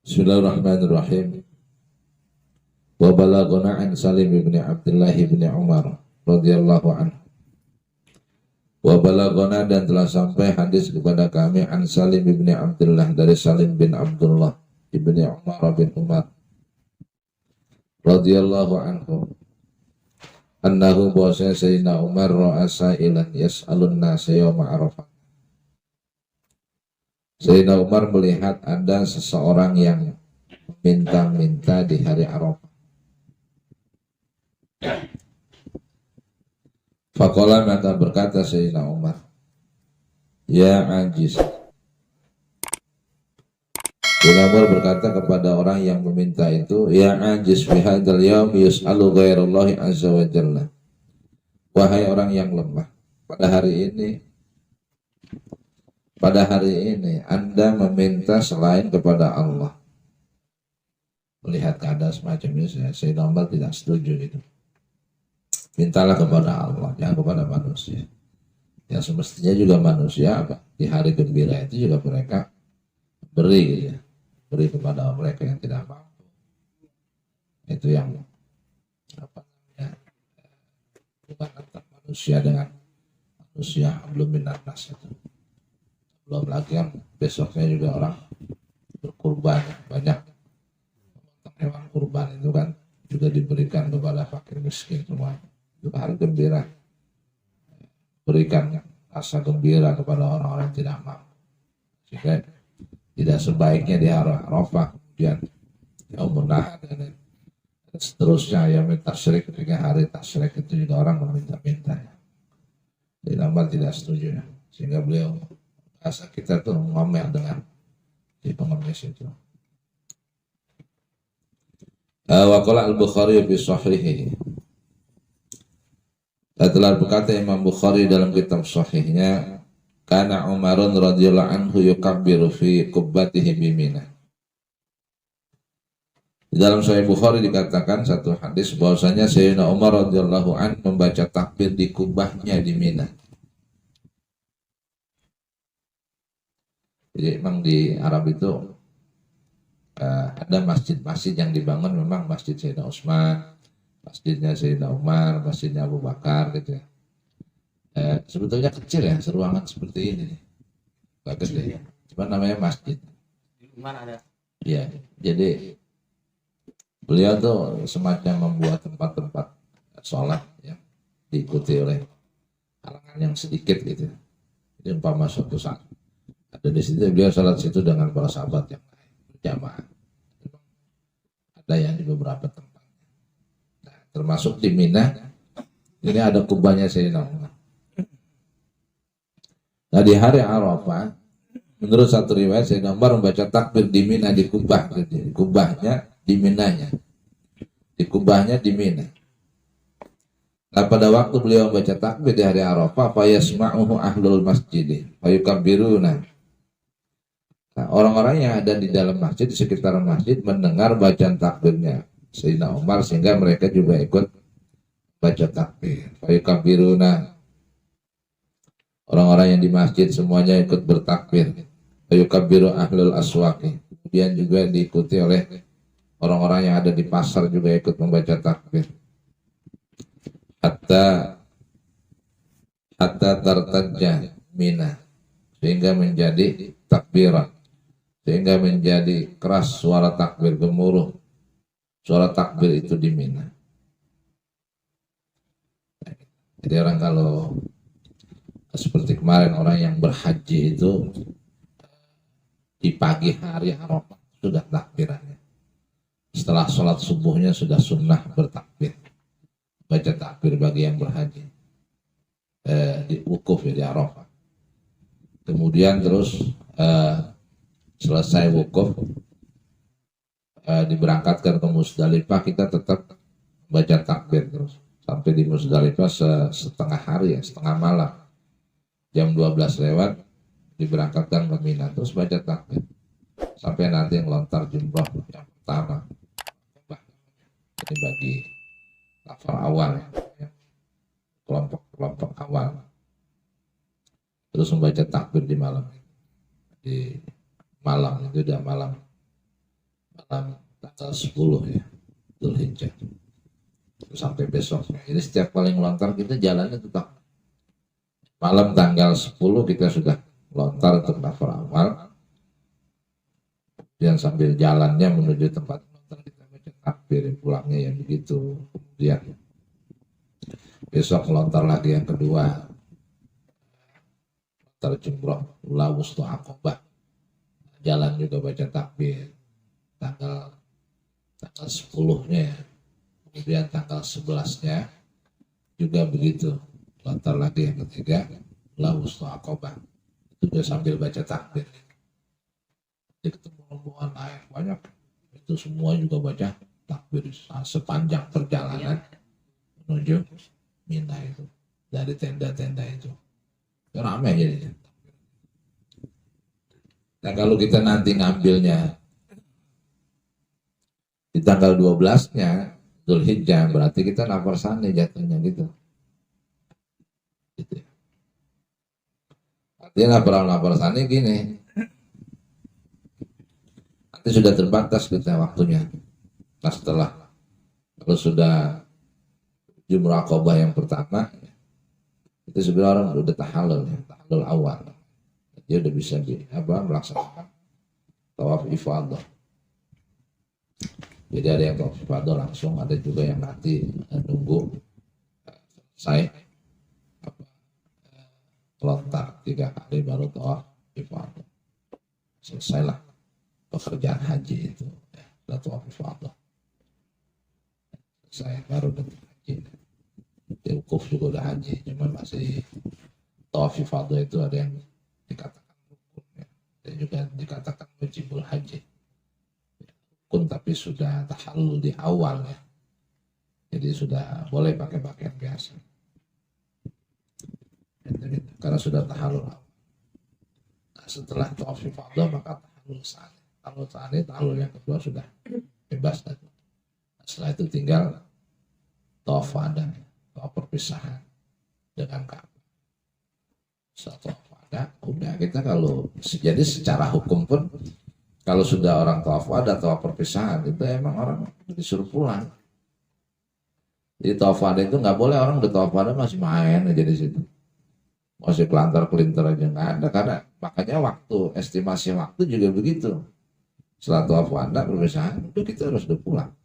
Bismillahirrahmanirrahim. Wa balaghana an Salim bin Abdullah bin Umar radhiyallahu anhu. Wa balaghana, dan telah sampai hadis kepada kami an Salim bin Abdullah, dari Salim bin Abdullah ibni Umar bin Umar radhiyallahu anhu, annahu, bahwasanya Sayyidina Umar ra'a sa'ilan yas'alun nasa yawma Arafah. Sayyidina Umar melihat ada seseorang yang minta-minta di hari Arafah. Faqala, maka berkata Sayyidina Umar, ya ajiz. Sayyidina Umar berkata kepada orang yang meminta itu, ya ajiz fi hadzal yaum yus'alu ghairallahi azza wa jalla. Wahai orang yang lemah, pada hari ini Anda meminta selain kepada Allah. Melihat keadaan semacam ini, Sayyidina Umar tidak setuju gitu. Mintalah kepada Allah, jangan kepada manusia. Yang semestinya juga manusia di hari gembira itu juga mereka beri gitu ya. Beri kepada mereka yang tidak mampu. Itu yang hubungan antara manusia dengan manusia, belum minanas itu. Belum lagi kan besoknya juga orang berkurban, banyak hewan kurban itu kan juga diberikan kepada fakir miskin semua. Itu hari gembira, berikan rasa gembira kepada orang-orang yang tidak mampu. Sehingga tidak sebaiknya di hari Arafah, kemudian yaumul nahar dan seterusnya, yaum tasyrik, ketika hari tasyrik itu juga orang meminta-minta. Jadi Umar tidak setuju ya. Sehingga beliau, bahasa kita tuh ngomel dengan di pengemis itu. Wa qala al-Bukhari fi sahihihi. Telah berkata Imam Bukhari dalam kitab sahihnya, kana Umarun radhiyallahu anhu yukabbiru fi qubbatihi bi Mina. Di dalam Sahih Bukhari dikatakan satu hadis bahwasanya Sayyidina Umar radhiyallahu anhu membaca takbir di kubahnya di Mina. Jadi memang di Arab itu ada masjid-masjid yang dibangun, memang masjid Sayyidina Utsman, masjidnya Sayyidina Umar, masjidnya Abu Bakar gitu ya. Sebetulnya kecil ya, seruangan seperti ini nih. Gak gede ya. Cuma namanya masjid. Di mana ada? Iya, jadi beliau tuh semacam membuat tempat-tempat sholat yang diikuti oleh kalangan yang sedikit gitu. Jadi umpama suatu saat ada di situ, beliau sholat situ dengan para sahabat yang lain berjamaah. Ada yang di beberapa tempat. Nah, termasuk di Mina, ini ada kubahnya Sayyidina Umar. Nah, di hari Arafah, menurut satu riwayat Sayyidina Umar membaca takbir di Mina, di kubah, di kubahnya di Minanya, di kubahnya di Mina. Nah, pada waktu beliau membaca takbir di hari Arafah, fayasma'uhu ahlul masjid, fayukabbiruna. Nah, orang-orang yang ada di dalam masjid, di sekitar masjid mendengar bacaan takbirnya Sayyidina Umar, sehingga mereka juga ikut baca takbir. Fayukabbiruna. Orang-orang yang di masjid semuanya ikut bertakbir. Fayukabbiru ahlul aswaqi. Kemudian juga diikuti oleh orang-orang yang ada di pasar juga ikut membaca takbir. Hatta tartajja Mina, sehingga menjadi takbiran, sehingga menjadi keras suara takbir, gemuruh suara takbir itu di Mina. Jadi orang kalau seperti kemarin orang yang berhaji itu di pagi hari Arafah sudah takbirannya. Setelah sholat subuhnya sudah sunnah bertakbir, baca takbir bagi yang berhaji di wukuf ya, di Arafah. Kemudian terus selesai wukuf diberangkatkan ke Musdalifah, kita tetap baca takbir terus Sampai di Musdalifah setengah hari ya, setengah malam. Jam 12 lewat diberangkatkan ke Mina, terus baca takbir sampai nanti ngelontar jumrah yang pertama. Ini bagi lafal awal ya, kelompok awal. Terus membaca takbir di malam itu udah malam tanggal 10 ya, Dzulhijjah sampai besoknya. Ini setiap kali ngelontar kita jalannya tetap malam tanggal 10 kita sudah melontar untuk lafal awal. Dan sambil jalannya menuju tempat melontar kita baca takbir, pulangnya yang begitu. Kemudian besok melontar lagi yang kedua, melontar jumrah ula wusta Aqabah, jalan juga baca takbir tanggal 10-nya. Kemudian tanggal 11-nya juga begitu, melontar lagi yang ketiga ula wusta Aqabah, itu juga sambil baca takbir. Jadi ketemu rombongan lain banyak, itu semua juga baca takbir sepanjang perjalanan menuju Mina itu, dari tenda-tenda itu ramai jadinya. Nah kalau kita nanti ngambilnya di tanggal 12-nya Dzulhijjah, berarti kita nafar sani jatuhnya gitu. Artinya nafar sani gini, nanti sudah terbatas kita waktunya. Nah setelah kalau sudah jumrah Aqabah yang pertama, itu sebenarnya orang udah tahallul awal, dia udah bisa melaksanakan tawaf ifadah. Jadi ada yang tawaf ifadah langsung, ada juga yang nanti nunggu selesai lontar 3 kali baru tawaf ifadah. Selesailah pekerjaan haji itu, ya, tawaf ifadah. Saya baru datang haji. Di wukuf juga udah haji, cuman masih tawaf ifadah itu ada yang dikatakan rukun ya. Dan juga dikatakan wajibul haji. Rukun tapi sudah tahallul di awal ya. Jadi sudah boleh pakai pakaian biasa. Karena sudah tahallul awal. Nah, setelah tawaf ifadah maka tahallul tsani. Tahallul yang kedua sudah bebas dan setelah itu tinggal tawaf wada, tawaf perpisahan dengan Ka'bah. Setelah tawaf wada, udah kita kalau jadi secara hukum pun kalau sudah orang tawaf wada, tawaf perpisahan itu emang orang disuruh pulang. Jadi tawaf wada itu nggak boleh orang udah tawaf wada masih main aja di situ, masih kelantar-kelintar aja nggak ada, karena makanya estimasi waktu juga begitu. Setelah tawaf wada perpisahan, udah kita harus udah pulang.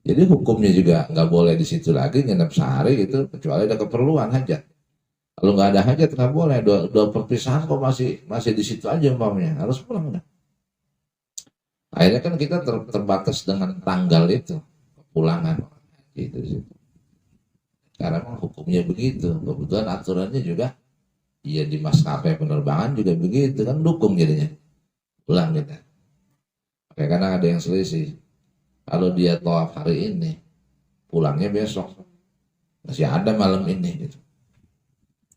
Jadi hukumnya juga nggak boleh di situ lagi nginep sehari gitu, kecuali ada keperluan hajat. Kalau nggak ada hajat nggak boleh. Dua perpisahan kok masih di situ aja umpamanya, harus pulang udah. Akhirnya kan kita terbatas dengan tanggal itu pulangan gitu sih. Karena memang hukumnya begitu. Kebetulan aturannya juga ya di maskapai penerbangan juga begitu kan, dukung jadinya pulang kita. Kayak karena ada yang selisih. Kalau dia tawaf hari ini, pulangnya besok, masih ada malam ini, gitu.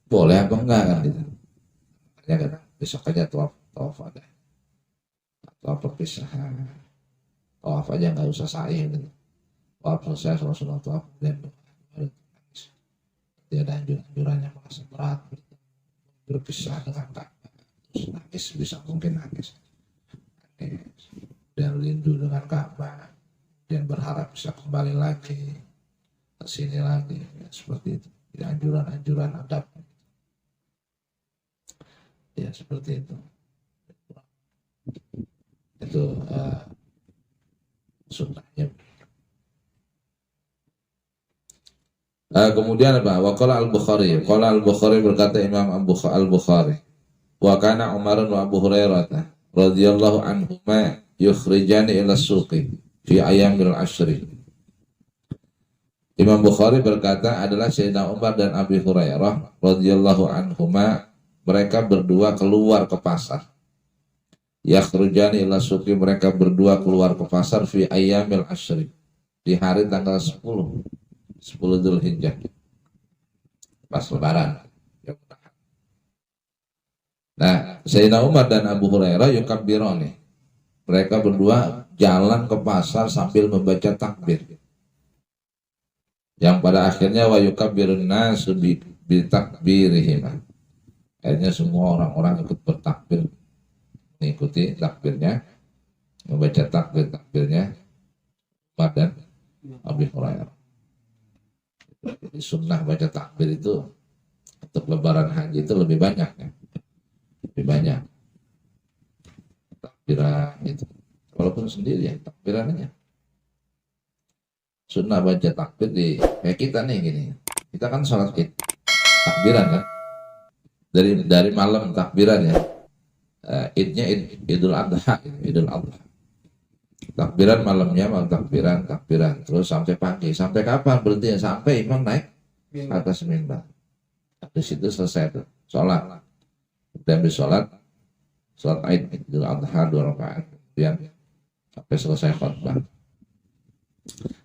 Boleh apa enggak kan gitu? Makanya kan besok aja tawaf ada, tawaf perpisahan, tawaf aja nggak usah sa'i, gitu. Tawaf selesai Rasulullah tawaf dan nangis. Dia ada anjuran yang merasa berat, berpisah dengan Ka'bah, terus nangis, bisa mungkin nangis, dan rindu dengan Ka'bah. Dan berharap bisa kembali lagi ke sini lagi ya, seperti itu. Ya, anjuran adab ya seperti itu. Itu sunnahnya. Kemudian apa? Qala al-Bukhari berkata Imam al-Bukhari, wa kana Umar wa Abu Hurairah radhiyallahu anhuma yukhrijani ila suqi fi ayamil ashri. Imam Bukhari berkata adalah Sayyidina Umar dan Abi Hurairah radhiyallahu anhuma, mereka berdua keluar ke pasar. Yakhrujani ila suqi, mereka berdua keluar ke pasar fi ayamil ashri, di hari tanggal 10 10 Dzulhijjah pas lebaran. Nah, Sayyidina Umar dan Abu Hurairah yukabbironi. Mereka berdua jalan ke pasar sambil membaca takbir. Yang pada akhirnya wa yukabbirun nasu bi takbirihim. Akhirnya semua orang-orang ikut bertakbir, mengikuti takbirnya, membaca takbirnya Umar dan Abu Hurairah. Jadi sunnah baca takbir itu untuk lebaran haji itu lebih banyak ya. Lebih banyak takbiran itu. Walaupun sendiri ya takbirannya. Sunnah baca takbir di kayak kita nih gini. Kita kan sholat Id takbiran kan. Dari malam takbiran ya. Idnya Idul Adha, Idul Adha. Takbiran malamnya malam takbiran terus sampai pagi. Sampai kapan berhenti? Sampai imam naik ke atas mimbar. Habis itu selesai tuh sholat. Dan habis sholat Id Idul Adha 2 rakaat. Kemudian sampai selesai khutbah.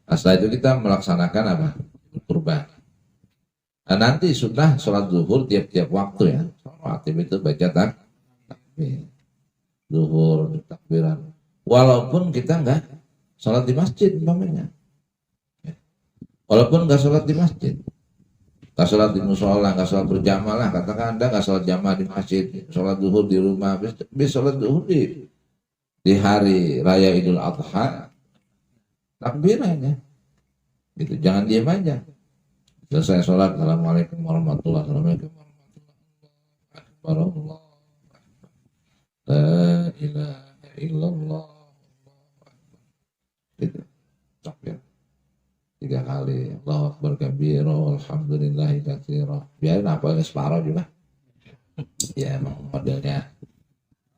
Nah, setelah itu kita melaksanakan apa? Kurban. Nah, nanti sunnah sholat zuhur tiap-tiap waktu ya. Waktu itu baca takbir. Zuhur takbiran. Walaupun kita enggak sholat di masjid umpamanya. Walaupun enggak sholat di masjid. Enggak sholat di musola, enggak sholat berjamaah lah. Katakan Anda enggak sholat jamaah di masjid, sholat zuhur di rumah, habis sholat zuhur di hari raya Idul Adha, takbirannya. Gitu, jangan diam aja. Selesai sholat, Assalamualaikum warahmatullahi wabarakatuh. Allah. La ilaha illallah. Gitu. Takbir 3 kali. Allahu akbar kabira, alhamdulillahi katsira. Biarin apa separuh juga. Ya emang modelnya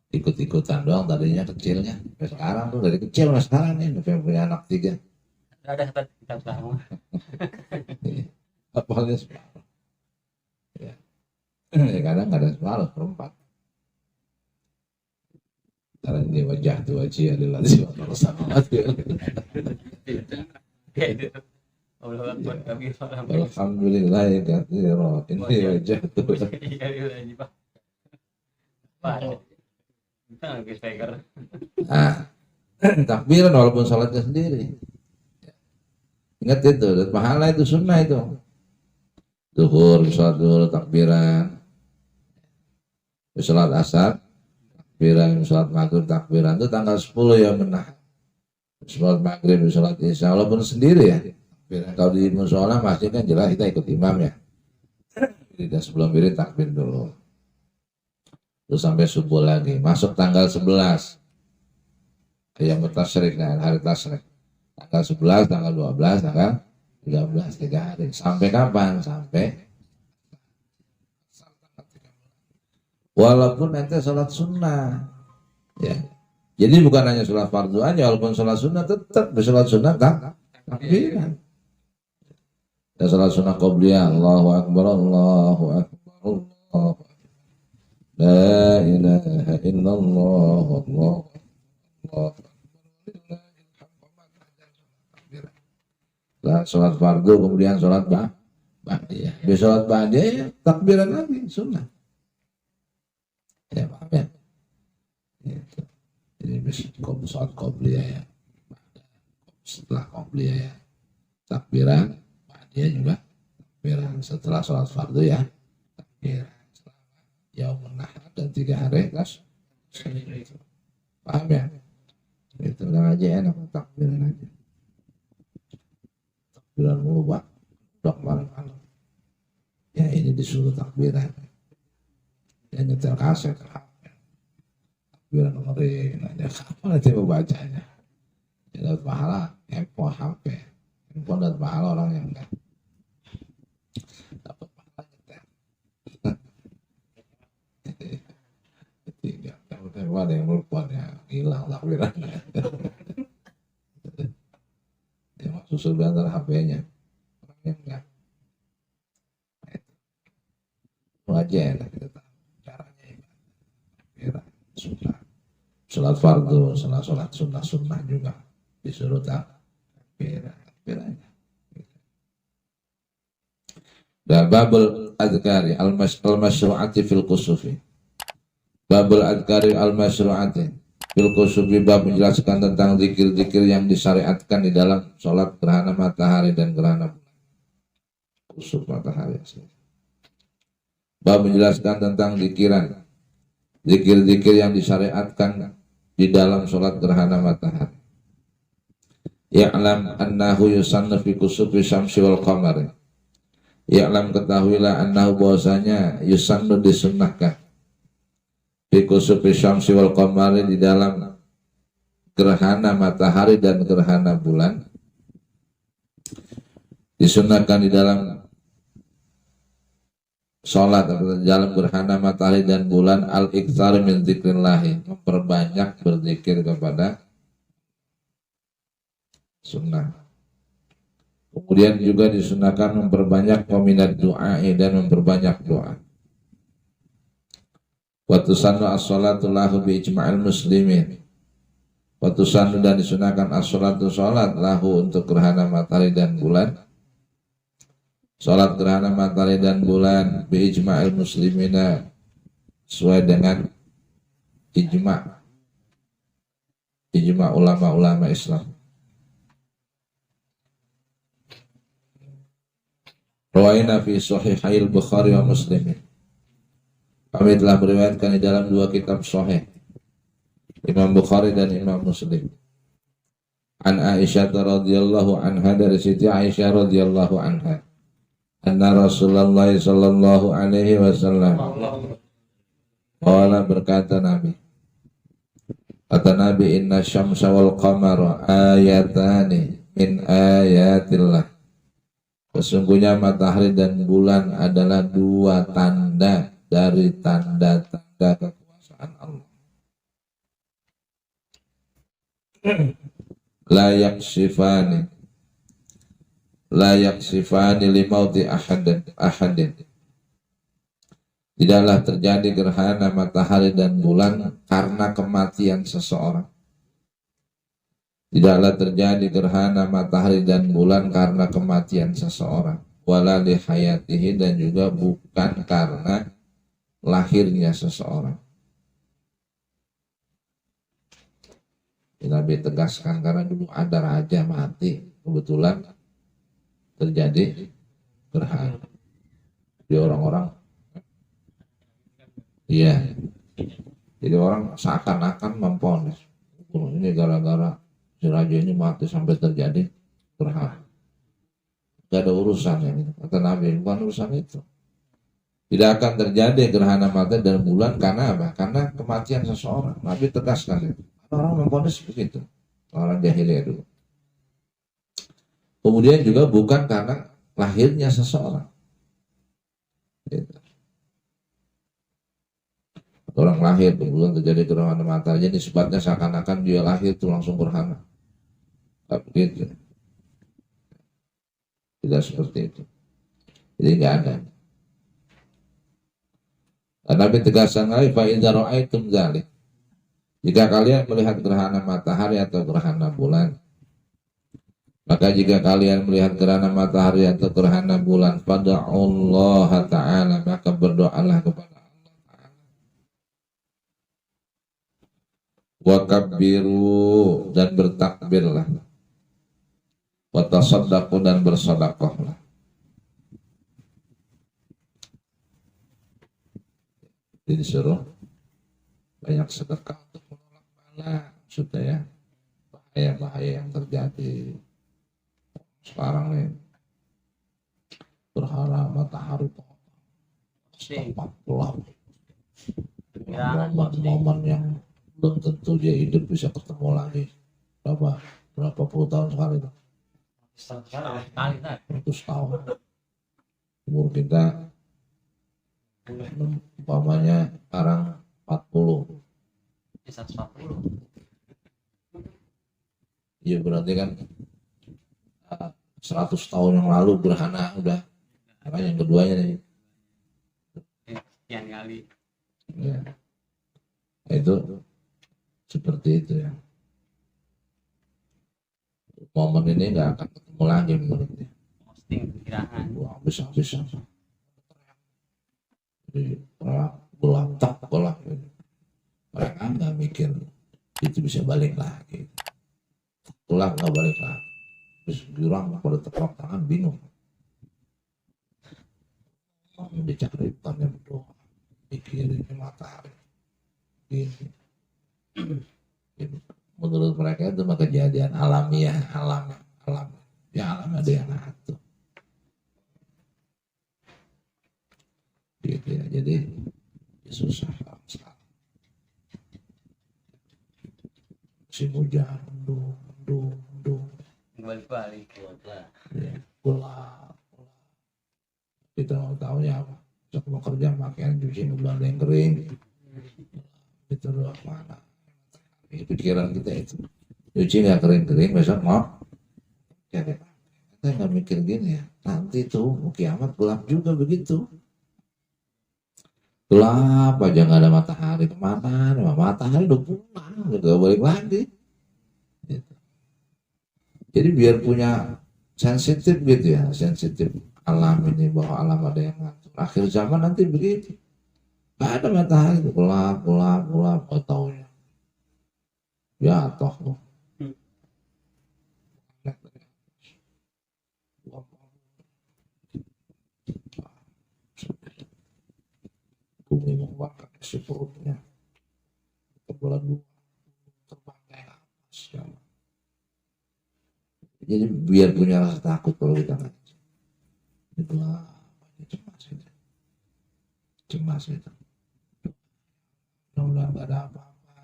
ikut-ikutan doang tadinya kecilnya. Sekarang tuh dari kecil lah sekarang nih udah punya anak 3. Ada kita sekarang. Apalnya separuh. Ya. Kadang ada separuh perempat. Karena ini wajah tu wajah adalah siapa sama mati. Alhamdulillah ya katsira. Ini wajah tu. Nah, takbiran walaupun sholatnya sendiri. Ingat itu, dan pahala itu sunnah itu. Zuhur, sholat zuhur, takbiran. Sholat asar, takbiran, sholat maghrib, takbiran. Itu tanggal 10 ya menah. Sholat maghrib, sholat isya, walaupun sendiri ya. Kalau di musola masjid kan jelas kita ikut imam ya. Tidak sebelum diri takbir dulu. Terus sampai subuh lagi. Masuk tanggal 11. Ayam tasyrik, hari tasyrik. Tanggal 11, tanggal 12, tanggal 13, 3 hari. Sampai kapan? Sampai walaupun nanti sholat sunnah. Ya. Jadi bukan hanya sholat fardu aja, walaupun sholat sunnah tetap sholat sunnah takbiran. Dan sholat sunnah qobliyah, Allahu Akbar, Allahu Akbar, Allahu Akbar. La ilaha illallah, Allahu Akbar. Sholat fardu kemudian sholat ba'diyah. Di sholat ba'diyah ya, takbiran lagi sunnah. Ya paham ya. Gitu. Jadi sholat qobliyah ya. Setelah qobliyah ya takbiran. Dia juga takbiran setelah sholat fardu ya takbiran selama yaumun nahar dan 3 hari kas. Paham ya? Itu udah aja enak takbiran aja. Takbiran mulu pak, dok malam-malam. Ya ini disuruh takbiran. Ya nyetel kaset takbiran ngeri. Nanya kapan nanti mau bacanya? Ya dapat pahala handphone HP. Handphone dapat pahala orang yang enggak dapat pahala nyetel. Tidak dapat ada yang lupa ya hilang takbirannya. Dia masuk susul antara HP-nya orang yang enggak. Aja enak kita tahu caranya ibadah. Sunnah. Sholat fardu, sholat sunnah juga disuruh takbiran. Dan babul adhkari al-masyru'ati fil kusufi. Babul adhkari al-masyru'ati fil kusufi, bab menjelaskan tentang zikir-zikir yang disyariatkan di dalam sholat gerhana matahari dan gerhana bulan. Kusuf matahari. Bab menjelaskan tentang zikir-zikir yang disyariatkan di dalam sholat gerhana matahari. Ya'lam annahu yusannu fi kusufi syamsi wal qamari. Ya'lam, ketahuilah, annahu bahwasanya yusannu disunnahkan fi kusufi syamsi wal qamari, di dalam gerhana matahari dan gerhana bulan, disunnahkan di dalam sholat atau dalam gerhana matahari dan bulan, al-iktsar min dzikrillah, memperbanyak berzikir kepada sunnah. Kemudian juga disunahkan memperbanyak peminat doa dan memperbanyak doa. Wa tusannu as-salatu lahu bi ijma'il muslimin. Wa tusannu, dan disunahkan as-salatu, salat, lahu, untuk gerhana matahari dan bulan. Salat gerhana matahari dan bulan bi ijma'il muslimina, sesuai dengan ijma' ulama-ulama Islam. Rawaina fi sahihil Bukhari wa Muslim. Kami telah meriwayatkan di dalam dua kitab sahih, Imam Bukhari dan Imam Muslim. An Aisyah radhiyallahu anha, dari Siti Aisyah radhiyallahu anha, anna Rasulullah sallallahu alaihi wasallam qala, berkata Nabi, kata Nabi, inna syamsa wal qamara ayatani min ayatillah. Sesungguhnya matahari dan bulan adalah dua tanda dari tanda-tanda kekuasaan Allah. La yaksifani limauti ahadin. Tidaklah terjadi gerhana matahari dan bulan karena kematian seseorang. Tidaklah terjadi gerhana matahari dan bulan karena kematian seseorang. Wala li hayatihi, dan juga bukan karena lahirnya seseorang. Nabi tegaskan, karena dulu ada raja mati, kebetulan terjadi gerhana. Jadi orang-orang, iya, jadi orang seakan-akan memponis, ini gara-gara si raja ini mati sampai terjadi gerhana. Gak ada urusannya gitu. Kata Nabi, bukan urusan itu. Tidak akan terjadi gerhana matahari dan bulan karena apa? Karena kematian seseorang. Nabi tegaskan itu. Orang memponis begitu, orang jahiliyah dulu. Kemudian juga bukan karena lahirnya seseorang. Gitu. Orang lahir kemudian terjadi gerhana matahari, jadi sebabnya seakan-akan dia lahir itu langsung gerhana. Tidak begitu. Tidak seperti itu. Jadi nggak ada. Dan Nabi tegaskan lagi, fa idza ra'aitum dzalik. Jika kalian melihat gerhana matahari atau gerhana bulan, maka jika kalian melihat gerhana matahari atau gerhana bulan, fada'ullah ta'ala, maka berdoalah kepada Allah Ta'ala. Wa kabbiru, dan bertakbirlah. Wa tasaddaqu, dan bersedekahlah. Jadi disuruh banyak sedekah untuk menolak bala, maksudnya ya, bahaya-bahaya yang terjadi sekarang nih. Berhala matahari 40 momen yang belum tentu dia hidup bisa ketemu lagi. Berapa puluh tahun sekali tuh? 100 tahun. Umur kita umpamanya sekarang 40. 140. Iya, berarti kan 100 tahun yang lalu gerhana udah. Karena yang keduanya nih. Sekian kali. Ya. Itu seperti itu ya. Momen ini nggak akan ketemu lagi menurutnya. Posting perkiraan. Wah, bisa. gelap tak gelap. Mereka nggak mikir itu bisa balik lagi. Gelap nggak balik lagi. Terus jurang pada tepuk tangan bingung. Dicakritan yang berdoa, mikirin matahari. Gini. Menurut mereka itu mah kejadian alamiah, alam. Ya alam ada yang ngatur. Gitu ya. Jadi susah sekali. Musim hujan, mendung. balik Ya, gelap. Kita mau tahunya apa? Besok mau kerja pakaian cuci belum ada yang kering. Itu doang mana? Ini pikiran kita itu. Cuci nggak kering besok mau. Kita nggak mikir gini ya. Nanti tuh mau kiamat gelap juga begitu. Gelap aja nggak ada matahari kemana? Matahari udah pulang, udah balik lagi. Gitu. Jadi biar punya sensitif gitu ya, sensitif alam ini bahwa alam ada yang ngatur. Akhir zaman nanti begitu. Gak ada matahari itu gelap, mau taunya. Ya toh tuh. Bumi membakar isi perutnya. Terbelah dua, terbang kayak apa. Jadi biar punya rasa takut kalau kita ngaji. Itulah cemas itu. Mudah-mudahan gak ada apa-apa.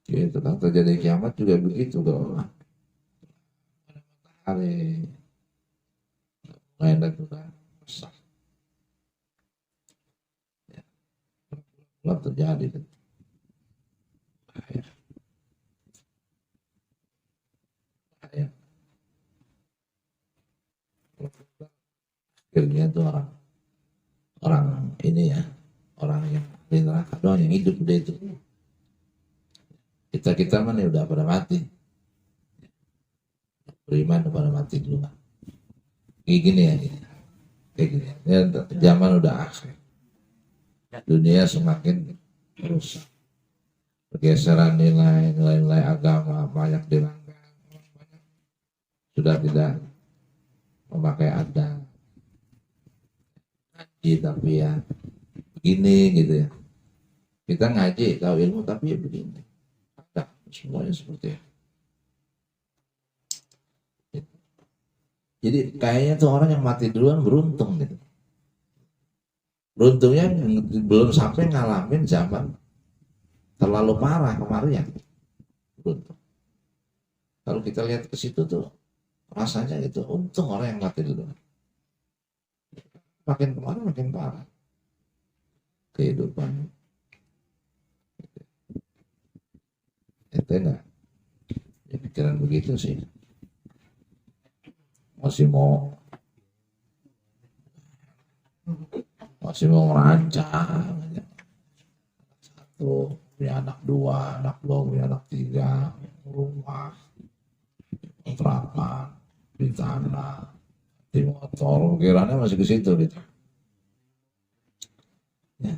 Gitu kan terjadi kiamat juga begitu kalau ada matahari. Enak juga besar. Gelap terjadi kan. Akhirnya itu orang ini ya, orang yang di neraka doang yang hidup udah itu. Kita mana udah pada mati. Beriman udah pada mati dulu kan. Kayak gini ya, kayak gini. Ya, zaman udah akhir. Dunia semakin rusak. Pergeseran nilai agama banyak dilanggar. Sudah tidak memakai adat. Ngaji tapi ya begini gitu ya. Kita ngaji tahu ilmu tapi ya begini. Ada semuanya seperti itu. Jadi kayaknya tuh orang yang mati duluan beruntung gitu. Beruntungnya belum sampai ngalamin zaman terlalu parah kemarin. Beruntung. Kalau kita lihat ke situ tuh rasanya itu untung orang yang mati duluan. Makin kemarin makin parah kehidupan. Itu enggak ya, pikiran begitu sih. Masih mau merancang satu punya anak dua punya anak tiga, rumah kontrakan di tanah di motor, kiranya masih ke situ gitu ya.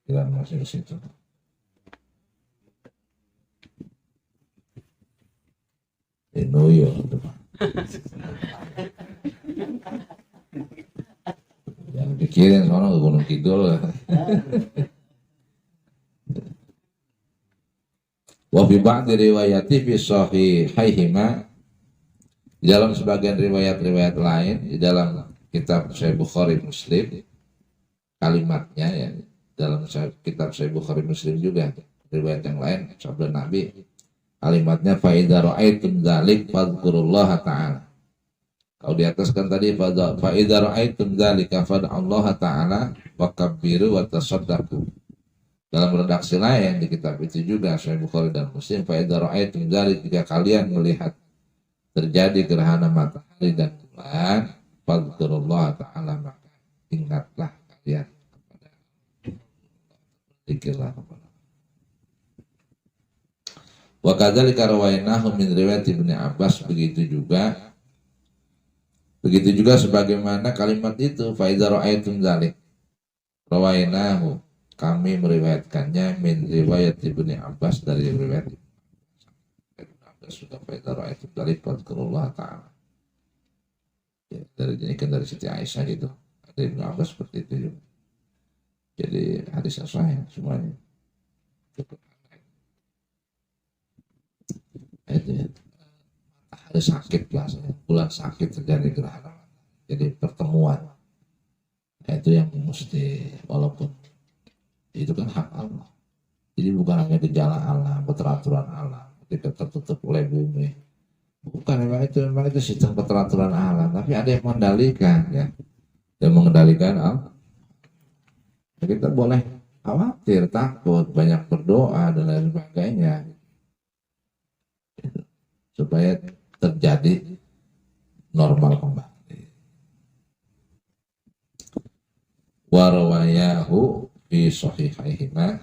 Kiranya masih ke situ. Di New York yang pikirin soalnya ke Gunung Kidul. Wa fi ba'di riwayati fi sahihaihima, di dalam sebagian riwayat-riwayat lain di dalam kitab Sahih Bukhari Muslim, kalimatnya ya dalam kitab Sahih Bukhari Muslim juga riwayat yang lain sabda Nabi, kalimatnya fa idza ra'aitum dzalik fadhkurullaha ta'ala. Kalau di atas kan tadi fa idza ra'aitum dzalika fad'ullaha ta'ala wa kabbiru wa tasaddaqu. Dalam redaksi lain di kitab itu juga Sahih Bukhari dan Muslim, fa idza ra'aitum dzalik, jika kalian melihat terjadi gerhana matahari dan bulan, fadhkurullaha ta'ala, maka ingatlah kalian kepada Allah, zikirlah kepada Allah. Wa kadzalika rawainahu min riwayat Ibnu Abbas, begitu juga sebagaimana kalimat itu, fa idza ra'aitum dzalik rawainahu, kami meriwayatkannya min riwayat Ibnu Abbas, dari riwayat Ibnu Abbas sudah, fa idza ra'aitum dzalik fadhkurullah ta'ala. Ya, dari Siti Aisyah gitu, ada Ibnu Abbas seperti itu juga. Jadi hadis sahih semuanya. Itu ya. Hari sakit lah, bulan sakit terjadi gerhana, jadi pertemuan. Nah, itu yang mesti, walaupun itu kan hak Allah, jadi bukan hanya gejala Allah, keteraturan Allah ketika tertutup oleh bumi, bukan, memang itu sistem keteraturan Allah, tapi ada yang mengendalikan, ya, yang mengendalikan Allah. Jadi kita boleh khawatir, takut, banyak berdoa dan lain sebagainya, supaya terjadi normal kembali. Wa rawayahu fi sahihaihima,